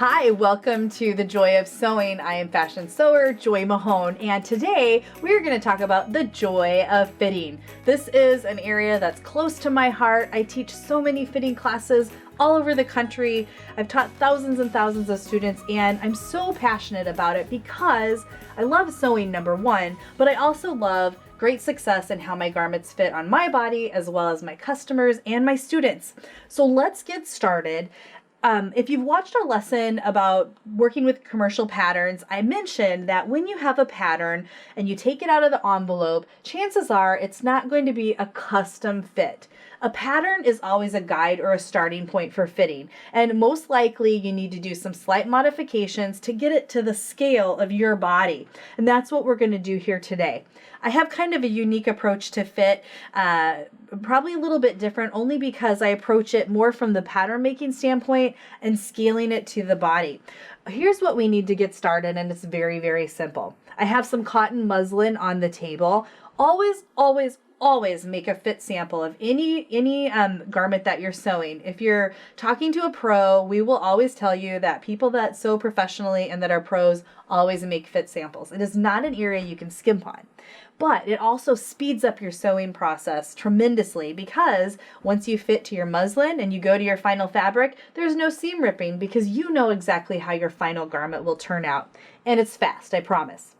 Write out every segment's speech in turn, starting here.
Hi, welcome to the Joi of Sewing. I am fashion sewer Joi Mahon, and today we're going to talk about the joy of fitting. This is an area that's close to my heart. I teach so many fitting classes all over the country. I've taught thousands and thousands of students, and I'm so passionate about it because I love sewing, number one, but I also love great success in how my garments fit on my body as well as my customers and my students. So let's get started. If you've watched our lesson about working with commercial patterns, I mentioned that when you have a pattern and you take it out of the envelope, chances are it's not going to be a custom fit. A pattern is always a guide or a starting point for fitting, and most likely you need to do some slight modifications to get it to the scale of your body, and that's what we're going to do here today. I have kind of a unique approach to fit, probably a little bit different only because I approach it more from the pattern making standpoint and scaling it to the body. Here's what we need to get started, and it's very, very simple. I have some cotton muslin on the table. Always make a fit sample of any garment that you're sewing. If you're talking to a pro, we will always tell you that people that sew professionally and that are pros always make fit samples. It is not an area you can skimp on. But it also speeds up your sewing process tremendously because once you fit to your muslin and you go to your final fabric, there's no seam ripping because you know exactly how your final garment will turn out. And it's fast, I promise.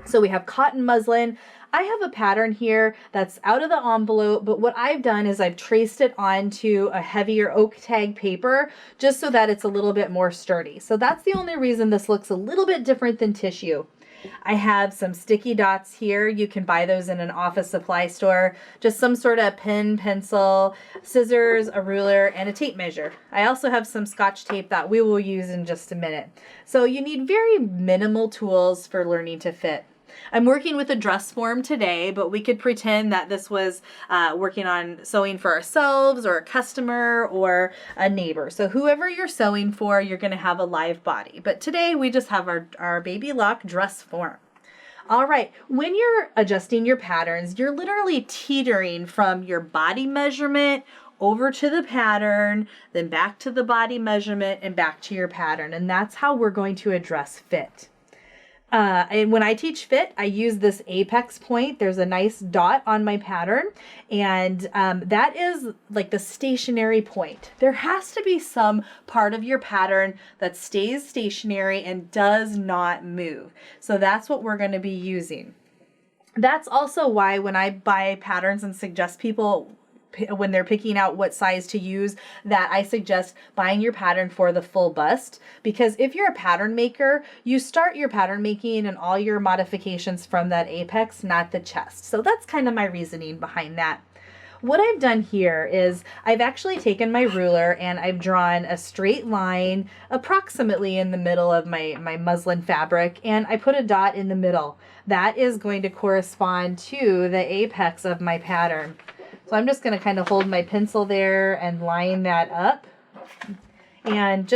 So we have cotton muslin. I have a pattern here that's out of the envelope, but what I've done is I've traced it onto a heavier oak tag paper just so that it's a little bit more sturdy. So that's the only reason this looks a little bit different than tissue. I have some sticky dots here. You can buy those in an office supply store. Just some sort of pen, pencil, scissors, a ruler, and a tape measure. I also have some Scotch tape that we will use in just a minute. So you need very minimal tools for learning to fit. I'm working with a dress form today, but we could pretend that this was working on sewing for ourselves or a customer or a neighbor. So whoever you're sewing for, you're going to have a live body. But today we just have our baby lock dress form. All right, when you're adjusting your patterns, you're literally teetering from your body measurement over to the pattern, then back to the body measurement and back to your pattern. And that's how we're going to address fit. And when I teach fit, I use this apex point. There's a nice dot on my pattern, and that is like the stationary point. There has to be some part of your pattern that stays stationary and does not move. So that's what we're going to be using. That's also why when I buy patterns and suggest people when they're picking out what size to use, that I suggest buying your pattern for the full bust, because if you're a pattern maker, you start your pattern making and all your modifications from that apex, not the chest. So that's kind of my reasoning behind that. What I've done here is I've actually taken my ruler and I've drawn a straight line approximately in the middle of my muslin fabric, and I put a dot in the middle. That is going to correspond to the apex of my pattern. So I'm just going to kind of hold my pencil there and line that up, and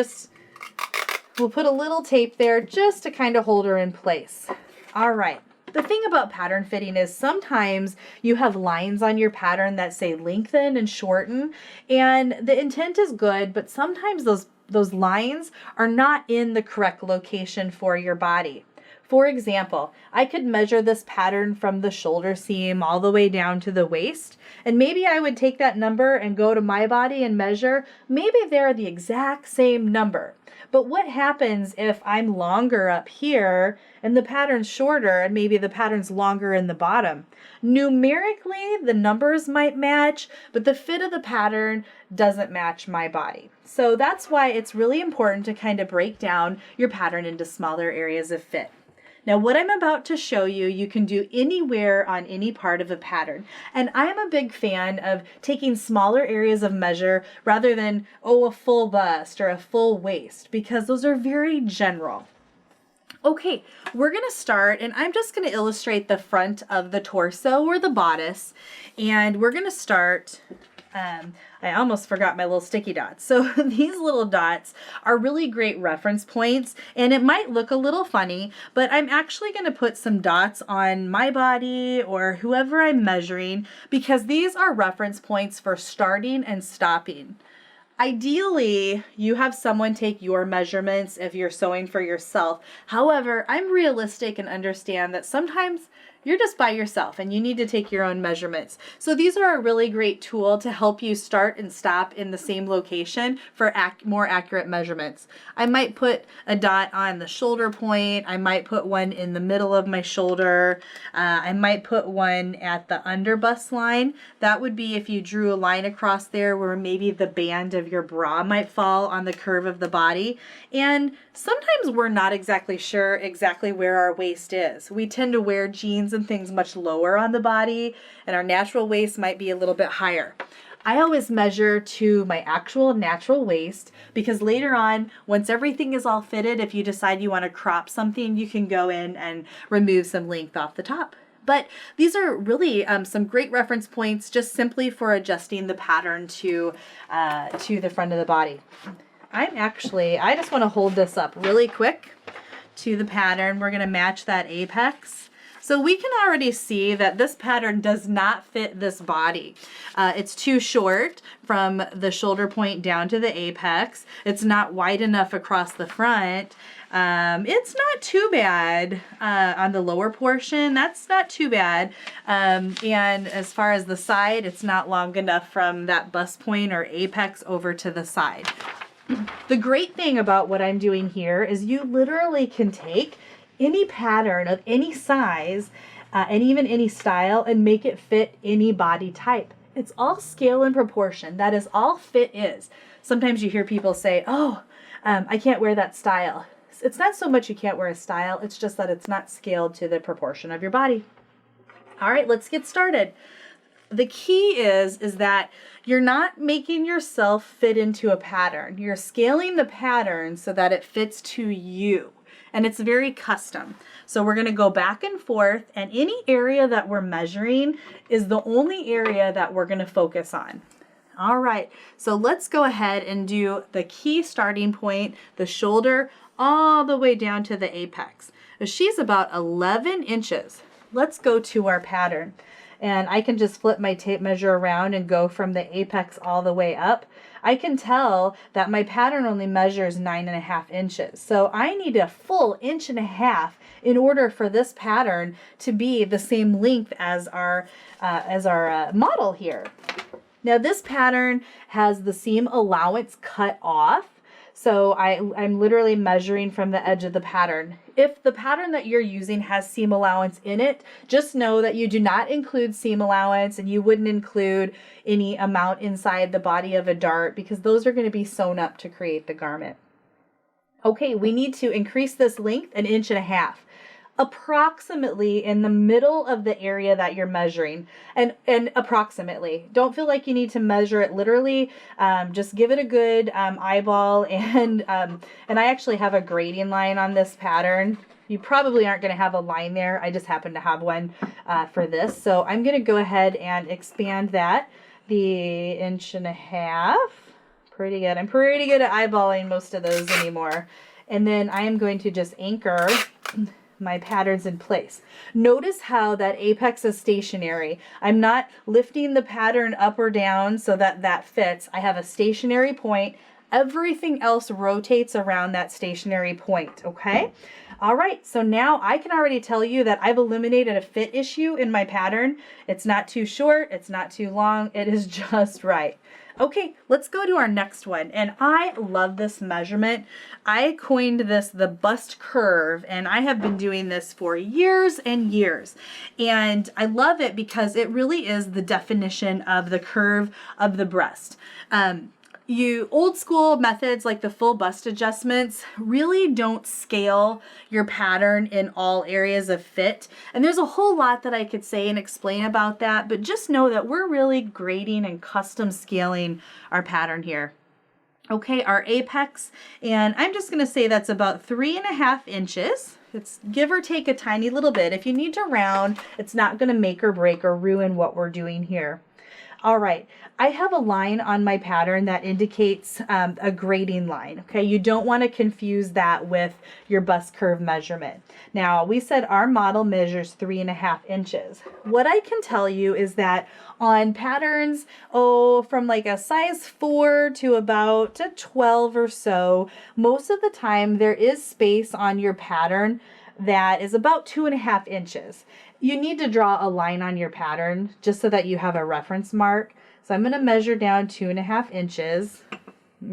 we'll put a little tape there just to kind of hold her in place. All right. The thing about pattern fitting is sometimes you have lines on your pattern that say lengthen and shorten, and the intent is good, but sometimes those lines are not in the correct location for your body. For example, I could measure this pattern from the shoulder seam all the way down to the waist, and maybe I would take that number and go to my body and measure. Maybe they're the exact same number. But what happens if I'm longer up here and the pattern's shorter and maybe the pattern's longer in the bottom? Numerically, the numbers might match, but the fit of the pattern doesn't match my body. So that's why it's really important to kind of break down your pattern into smaller areas of fit. Now, what I'm about to show you, you can do anywhere on any part of a pattern. And I'm a big fan of taking smaller areas of measure rather than, a full bust or a full waist, because those are very general. Okay, we're going to start, and I'm just going to illustrate the front of the torso or the bodice. And we're going to start... I almost forgot my little sticky dots. So these little dots are really great reference points, and it might look a little funny, but I'm actually going to put some dots on my body or whoever I'm measuring, because these are reference points for starting and stopping. Ideally, you have someone take your measurements if you're sewing for yourself. However, I'm realistic and understand that sometimes you're just by yourself and you need to take your own measurements. So these are a really great tool to help you start and stop in the same location for more accurate measurements. I might put a dot on the shoulder point. I might put one in the middle of my shoulder. I might put one at the under bust line. That would be if you drew a line across there where maybe the band of your bra might fall on the curve of the body. And sometimes we're not exactly sure exactly where our waist is. We tend to wear jeans and things much lower on the body, and our natural waist might be a little bit higher. I always measure to my actual natural waist because later on, once everything is all fitted, if you decide you want to crop something, you can go in and remove some length off the top. But these are really some great reference points just simply for adjusting the pattern to the front of the body. I just want to hold this up really quick to the pattern. We're going to match that apex. So we can already see that this pattern does not fit this body. It's too short from the shoulder point down to the apex. It's not wide enough across the front. It's not too bad on the lower portion. That's not too bad. And as far as the side, it's not long enough from that bust point or apex over to the side. The great thing about what I'm doing here is you literally can take any pattern of any size and even any style and make it fit any body type. It's all scale and proportion. That is all fit is. Sometimes you hear people say, oh, I can't wear that style. It's not so much you can't wear a style, it's just that it's not scaled to the proportion of your body. All right, let's get started. The key is that you're not making yourself fit into a pattern. You're scaling the pattern so that it fits to you. And it's very custom. So we're going to go back and forth, and any area that we're measuring is the only area that we're going to focus on. All right, so let's go ahead and do the key starting point, the shoulder, all the way down to the apex. She's about 11 inches. Let's go to our pattern. And I can just flip my tape measure around and go from the apex all the way up. I can tell that my pattern only measures 9.5 inches. So I need a full 1.5 inches in order for this pattern to be the same length as our model here. Now this pattern has the seam allowance cut off. So I'm literally measuring from the edge of the pattern. If the pattern that you're using has seam allowance in it, just know that you do not include seam allowance and you wouldn't include any amount inside the body of a dart because those are going to be sewn up to create the garment. Okay, we need to increase this length 1.5 inches. Approximately in the middle of the area that you're measuring, and approximately. Don't feel like you need to measure it literally. Just give it a good eyeball, and I actually have a grading line on this pattern. You probably aren't going to have a line there. I just happen to have one for this. So I'm going to go ahead and expand that the 1.5 inches. Pretty good. I'm pretty good at eyeballing most of those anymore. And then I am going to just anchor my patterns in place. Notice how that apex is stationary. I'm not lifting the pattern up or down so that that fits. I have a stationary point. Everything else rotates around that stationary point, okay? All right, so now I can already tell you that I've eliminated a fit issue in my pattern. It's not too short, it's not too long, it is just right. Okay, let's go to our next one. And I love this measurement. I coined this the bust curve, and I have been doing this for years and years. And I love it because it really is the definition of the curve of the breast. Old school methods like the full bust adjustments really don't scale your pattern in all areas of fit. And there's a whole lot that I could say and explain about that, but just know that we're really grading and custom scaling our pattern here. Okay, our apex, and I'm just going to say that's about 3.5 inches. It's give or take a tiny little bit. If you need to round, it's not going to make or break or ruin what we're doing here. All right, I have a line on my pattern that indicates a grading line, okay? You don't want to confuse that with your bust curve measurement. Now, we said our model measures 3.5 inches. What I can tell you is that on patterns, from like a size 4 to about a 12 or so, most of the time there is space on your pattern that is about 2.5 inches. You need to draw a line on your pattern just so that you have a reference mark. So I'm going to measure down 2.5 inches.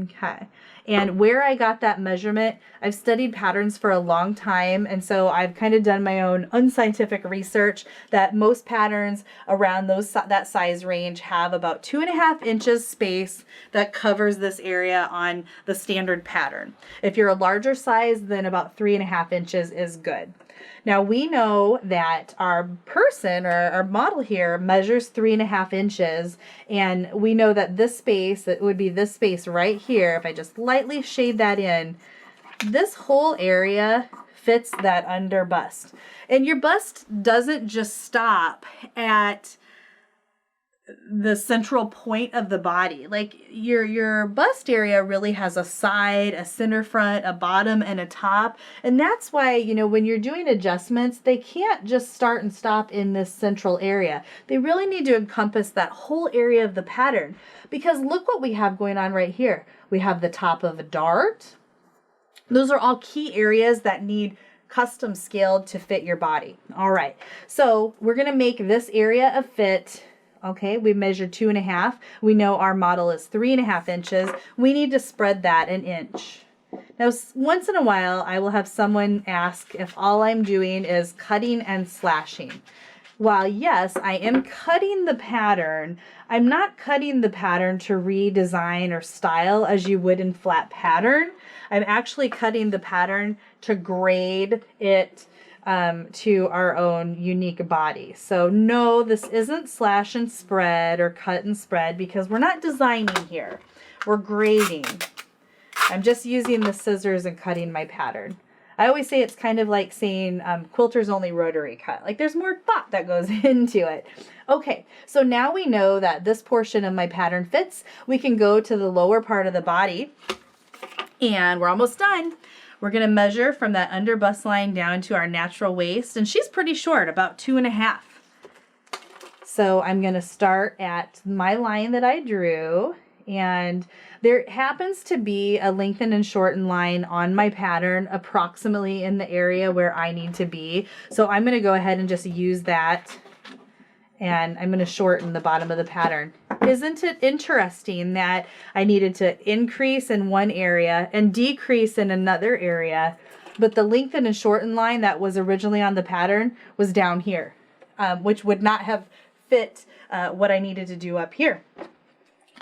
Okay. And where I got that measurement, I've studied patterns for a long time. And so I've kind of done my own unscientific research that most patterns around that size range have about 2.5 inches space that covers this area on the standard pattern. If you're a larger size, then about 3.5 inches is good. Now we know that our person or our model here measures 3.5 inches, and we know that this space, it would be this space right here, if I just lightly shade that in, this whole area fits that under bust. And your bust doesn't just stop at the central point of the body. Like your bust area really has a side, a center front, a bottom, and a top. And that's why, when you're doing adjustments, they can't just start and stop in this central area. They really need to encompass that whole area of the pattern, because look what we have going on right here. We have the top of a dart. Those are all key areas that need custom scaled to fit your body. All right, so we're going to make this area a fit. Okay, we measured 2.5. We know our model is 3.5 inches. We need to spread that an inch. Now, once in a while, I will have someone ask if all I'm doing is cutting and slashing. While yes, I am cutting the pattern, I'm not cutting the pattern to redesign or style as you would in flat pattern. I'm actually cutting the pattern to grade it to our own unique body. So no, this isn't slash and spread or cut and spread, because we're not designing here. We're grading. I'm just using the scissors and cutting my pattern. I always say it's kind of like saying quilters only rotary cut. Like there's more thought that goes into it. Okay, so now we know that this portion of my pattern fits. We can go to the lower part of the body, and we're almost done. We're going to measure from that under bust line down to our natural waist, and she's pretty short, about 2.5. So I'm going to start at my line that I drew, and there happens to be a lengthen and shorten line on my pattern approximately in the area where I need to be. So I'm going to go ahead and just use that, and I'm going to shorten the bottom of the pattern. Isn't it interesting that I needed to increase in one area and decrease in another area, but the lengthen and shorten line that was originally on the pattern was down here, which would not have fit what I needed to do up here.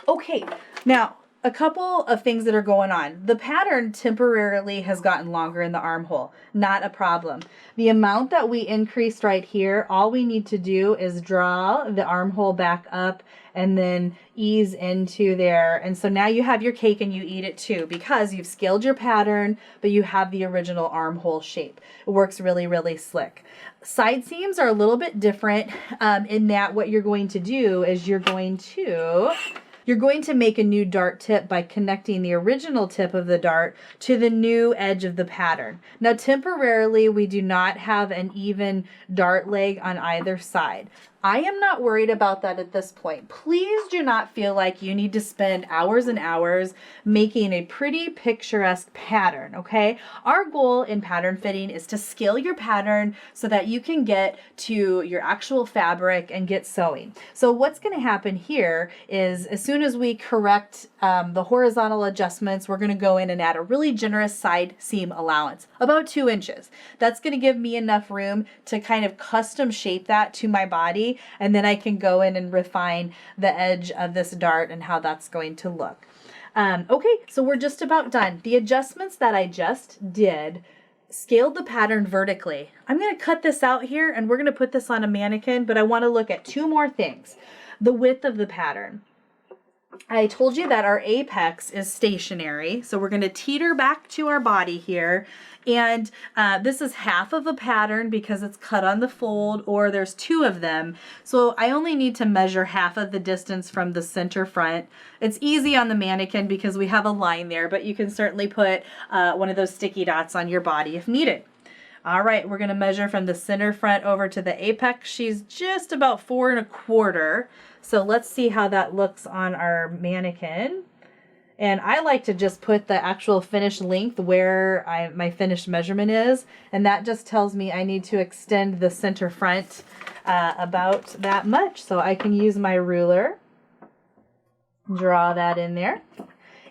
Okay, now a couple of things that are going on. The pattern temporarily has gotten longer in the armhole. Not a problem. The amount that we increased right here, all we need to do is draw the armhole back up and then ease into there. And so now you have your cake and you eat it too, because you've scaled your pattern, but you have the original armhole shape. It works really, really slick. Side seams are a little bit different in that what you're going to do is you're going to make a new dart tip by connecting the original tip of the dart to the new edge of the pattern. Now, temporarily, we do not have an even dart leg on either side. I am not worried about that at this point. Please do not feel like you need to spend hours and hours making a pretty picturesque pattern, okay? Our goal in pattern fitting is to scale your pattern so that you can get to your actual fabric and get sewing. So what's going to happen here is as soon as we correct the horizontal adjustments, we're going to go in and add a really generous side seam allowance, about 2 inches. That's going to give me enough room to kind of custom shape that to my body, and then I can go in and refine the edge of this dart and how that's going to look. Okay, so we're just about done. The adjustments that I just did scaled the pattern vertically. I'm going to cut this out here and we're going to put this on a mannequin, but I want to look at 2 more things. The width of the pattern. I told you that our apex is stationary, so we're going to teeter back to our body here. And this is half of a pattern because it's cut on the fold, or there's two of them. So I only need to measure half of the distance from the center front. It's easy on the mannequin because we have a line there, but you can certainly put one of those sticky dots on your body if needed. All right, we're going to measure from the center front over to the apex. She's just about 4 1/4. So let's see how that looks on our mannequin. And I like to just put the actual finished length where my finished measurement is. And that just tells me I need to extend the center front about that much. So I can use my ruler, draw that in there.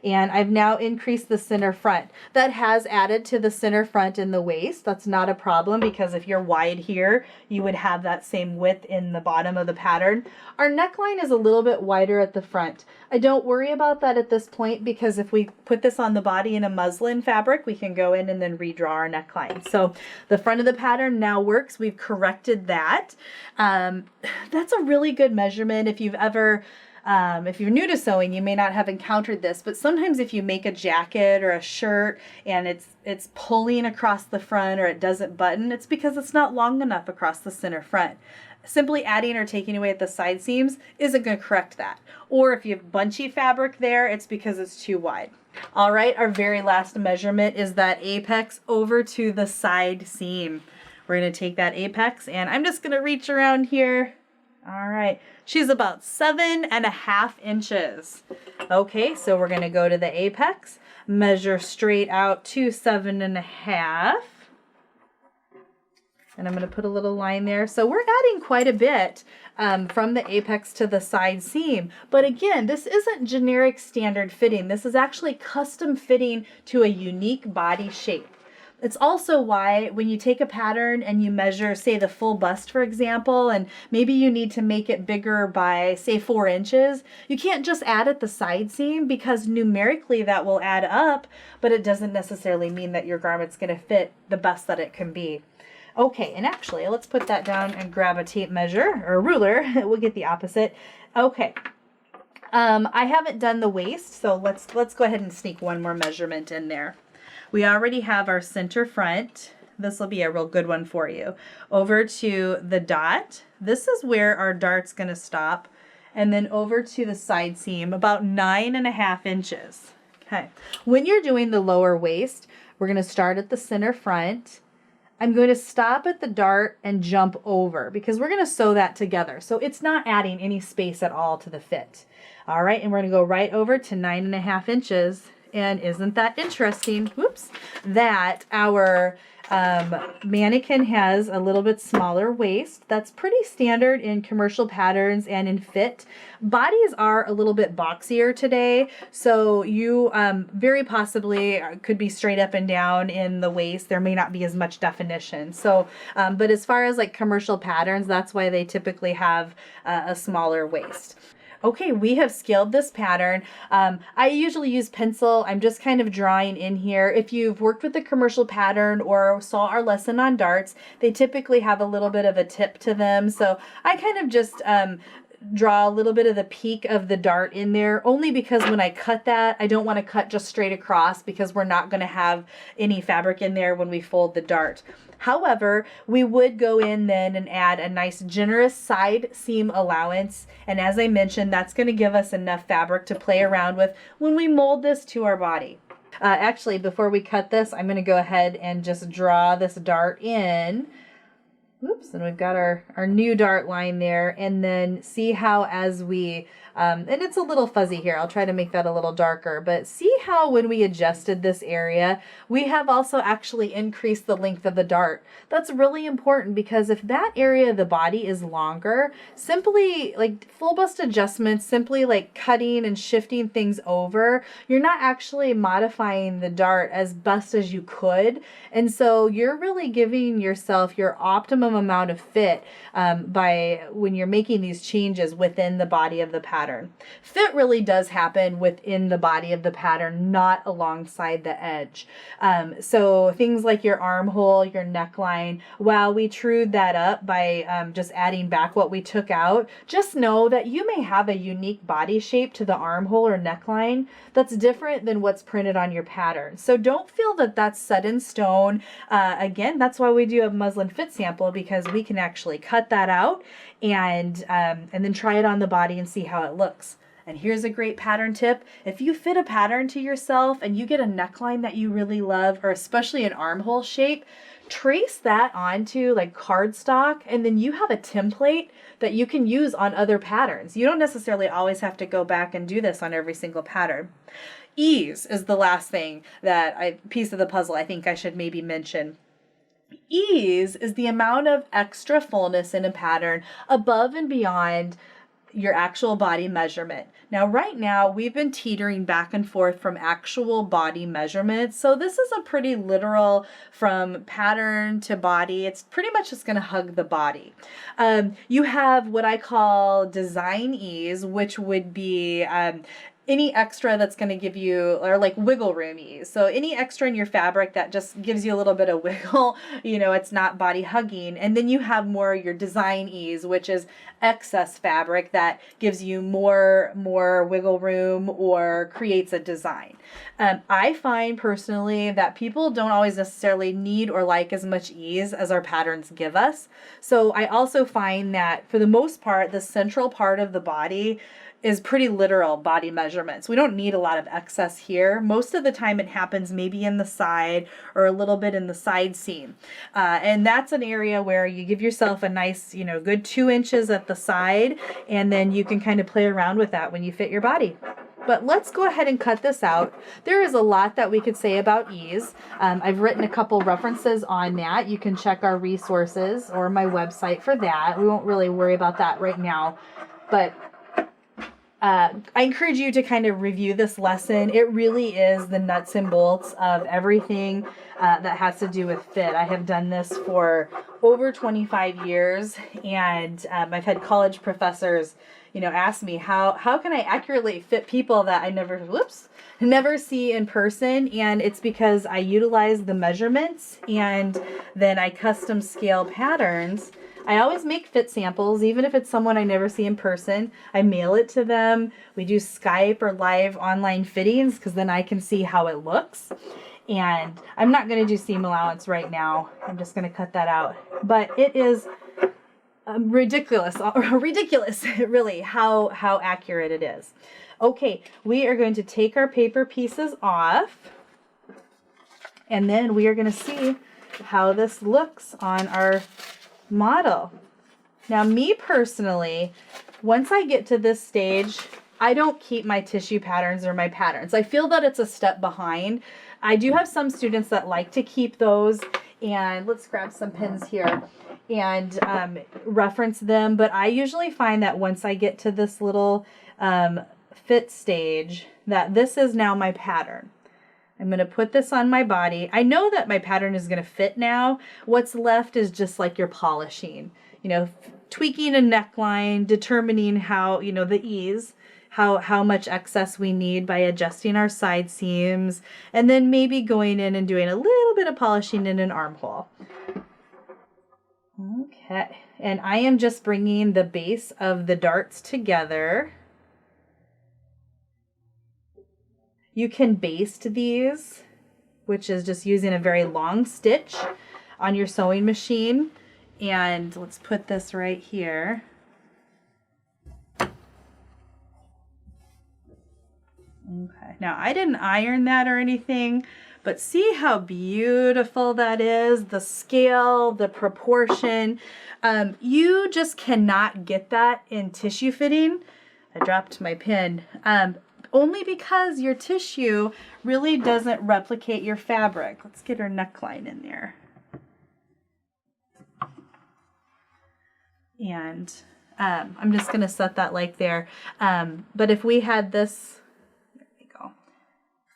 And I've now increased the center front. That has added to the center front in the waist. That's not a problem because if you're wide here, you would have that same width in the bottom of the pattern. Our neckline is a little bit wider at the front. I don't worry about that at this point because if we put this on the body in a muslin fabric, we can go in and then redraw our neckline. So the front of the pattern now works. We've corrected that. That's a really good measurement if you've ever... if you're new to sewing, you may not have encountered this, but sometimes if you make a jacket or a shirt and it's pulling across the front or it doesn't button, it's because it's not long enough across the center front. Simply adding or taking away at the side seams isn't going to correct that. Or if you have bunchy fabric there, it's because it's too wide. All right, our very last measurement is that apex over to the side seam. We're going to take that apex and I'm just going to reach around here. All right, she's about 7.5 inches. Okay, so we're going to go to the apex, measure straight out to 7.5. And I'm going to put a little line there. So we're adding quite a bit from the apex to the side seam. But again, this isn't generic standard fitting. This is actually custom fitting to a unique body shape. It's also why when you take a pattern and you measure, say, the full bust, for example, and maybe you need to make it bigger by, say, 4 inches, you can't just add at the side seam because numerically that will add up, but it doesn't necessarily mean that your garment's going to fit the best that it can be. Okay, and actually, let's put that down and grab a tape measure or a ruler. We'll get the opposite. Okay. I haven't done the waist, so let's go ahead and sneak one more measurement in there. We already have our center front. This will be a real good one for you. Over to the dot. This is where our dart's going to stop. And then over to the side seam, about 9.5 inches. Okay. When you're doing the lower waist, we're going to start at the center front. I'm going to stop at the dart and jump over because we're going to sew that together. So it's not adding any space at all to the fit. All right, and we're going to go right over to 9.5 inches. And isn't that interesting, whoops, that our mannequin has a little bit smaller waist. That's pretty standard in commercial patterns and in fit. Bodies are a little bit boxier today, so you very possibly could be straight up and down in the waist. There may not be as much definition. So, but as far as like commercial patterns, that's why they typically have a smaller waist. Okay, we have scaled this pattern. I usually use pencil. I'm just kind of drawing in here. If you've worked with a commercial pattern or saw our lesson on darts, they typically have a little bit of a tip to them. So I kind of just draw a little bit of the peak of the dart in there, only because when I cut that, I don't want to cut just straight across because we're not going to have any fabric in there when we fold the dart. However, we would go in then and add a nice generous side seam allowance. And as I mentioned, that's going to give us enough fabric to play around with when we mold this to our body. Actually, before we cut this, I'm going to go ahead and just draw this dart in. Oops, and we've got our new dart line there. And then see how as we, and it's a little fuzzy here. I'll try to make that a little darker. But see how when we adjusted this area, we have also actually increased the length of the dart. That's really important because if that area of the body is longer, simply like full bust adjustments, simply like cutting and shifting things over, you're not actually modifying the dart as best as you could. And so you're really giving yourself your optimum amount of fit by when you're making these changes within the body of the pattern. pattern. Fit really does happen within the body of the pattern, not alongside the edge. So things like your armhole, your neckline, while we trued that up by just adding back what we took out, just know that you may have a unique body shape to the armhole or neckline that's different than what's printed on your pattern. So don't feel that that's set in stone. Again, that's why we do a muslin fit sample, because we can actually cut that out and then try it on the body and see how it looks. And here's a great pattern tip. If you fit a pattern to yourself and you get a neckline that you really love, or especially an armhole shape, trace that onto like cardstock, and then you have a template that you can use on other patterns. You don't necessarily always have to go back and do this on every single pattern. Ease is the last thing piece of the puzzle I think I should maybe mention. Ease is the amount of extra fullness in a pattern above and beyond your actual body measurement. Now, right now, we've been teetering back and forth from actual body measurements. So this is a pretty literal from pattern to body. It's pretty much just going to hug the body. You have what I call design ease, which would be any extra that's going to give you, or like wiggle room ease. So any extra in your fabric that just gives you a little bit of wiggle, it's not body hugging. And then you have more your design ease, which is excess fabric that gives you more wiggle room or creates a design. I find personally that people don't always necessarily need or like as much ease as our patterns give us. So I also find that for the most part, the central part of the body is pretty literal body measurements. We don't need a lot of excess here. Most of the time it happens maybe in the side or a little bit in the side seam. And that's an area where you give yourself a nice, good 2 inches at the side, and then you can kind of play around with that when you fit your body. But let's go ahead and cut this out. There is a lot that we could say about ease. I've written a couple references on that. You can check our resources or my website for that. We won't really worry about that right now, but I encourage you to kind of review this lesson. It really is the nuts and bolts of everything that has to do with fit. I have done this for over 25 years, and I've had college professors, ask me how can I accurately fit people that I never see in person. And it's because I utilize the measurements and then I custom scale patterns. I always make fit samples, even if it's someone I never see in person. I mail it to them. We do Skype or live online fittings because then I can see how it looks. And I'm not going to do seam allowance right now. I'm just going to cut that out. But it is ridiculous, really, how accurate it is. Okay, we are going to take our paper pieces off, and then we are going to see how this looks on our model. Now, me personally, once I get to this stage, I don't keep my tissue patterns or my patterns. I feel that it's a step behind. I do have some students that like to keep those, and let's grab some pins here and reference them. But I usually find that once I get to this little fit stage, that this is now my pattern. I'm going to put this on my body. I know that my pattern is going to fit now. What's left is just like your polishing, tweaking a neckline, determining how, the ease, how much excess we need by adjusting our side seams, and then maybe going in and doing a little bit of polishing in an armhole. Okay, and I am just bringing the base of the darts together. You can baste these, which is just using a very long stitch on your sewing machine. And let's put this right here. Okay, now I didn't iron that or anything, but see how beautiful that is, the scale, the proportion. You just cannot get that in tissue fitting. I dropped my pin. Only because your tissue really doesn't replicate your fabric. Let's get our neckline in there. And I'm just going to set that like there. But if we had this, there we go,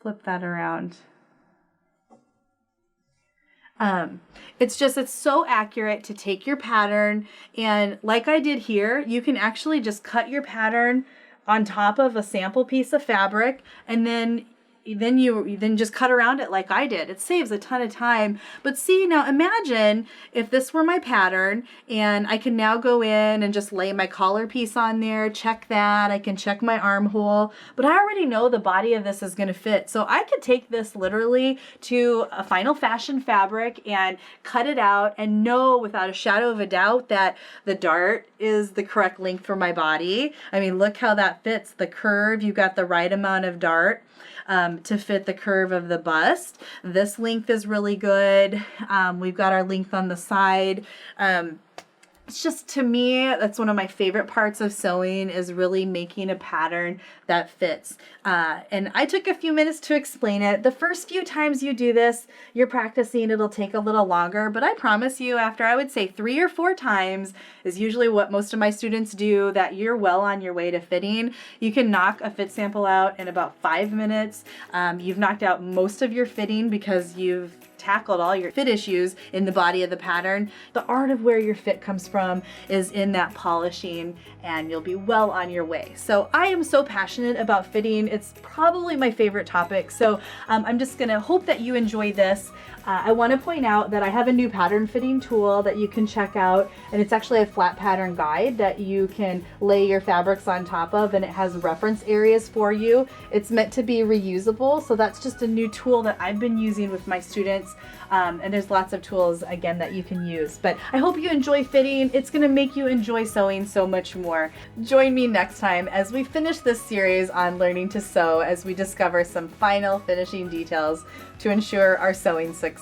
flip that around. It's so accurate to take your pattern, and like I did here, you can actually just cut your pattern on top of a sample piece of fabric, and then you just cut around it like I did. It saves a ton of time. But see, now imagine if this were my pattern and I can now go in and just lay my collar piece on there, check that. I can check my armhole, but I already know the body of this is going to fit. So I could take this literally to a final fashion fabric and cut it out and know without a shadow of a doubt that the dart is the correct length for my body. I mean, look how that fits. The curve, you got the right amount of dart to fit the curve of the bust. This length is really good. We've got our length on the side. It's just, to me, that's one of my favorite parts of sewing, is really making a pattern that fits. And I took a few minutes to explain it. The first few times you do this, you're practicing, it'll take a little longer, but I promise you, after I would say 3 or 4 times is usually what most of my students do, that you're well on your way to fitting. You can knock a fit sample out in about 5 minutes. You've knocked out most of your fitting because you've tackled all your fit issues in the body of the pattern. The art of where your fit comes from is in that polishing, and you'll be well on your way. So I am so passionate about fitting. It's probably my favorite topic. So I'm just gonna hope that you enjoy this. I want to point out that I have a new pattern fitting tool that you can check out, and it's actually a flat pattern guide that you can lay your fabrics on top of, and it has reference areas for you. It's meant to be reusable, so that's just a new tool that I've been using with my students, and there's lots of tools, again, that you can use. But I hope you enjoy fitting. It's going to make you enjoy sewing so much more. Join me next time as we finish this series on learning to sew, as we discover some final finishing details to ensure our sewing success.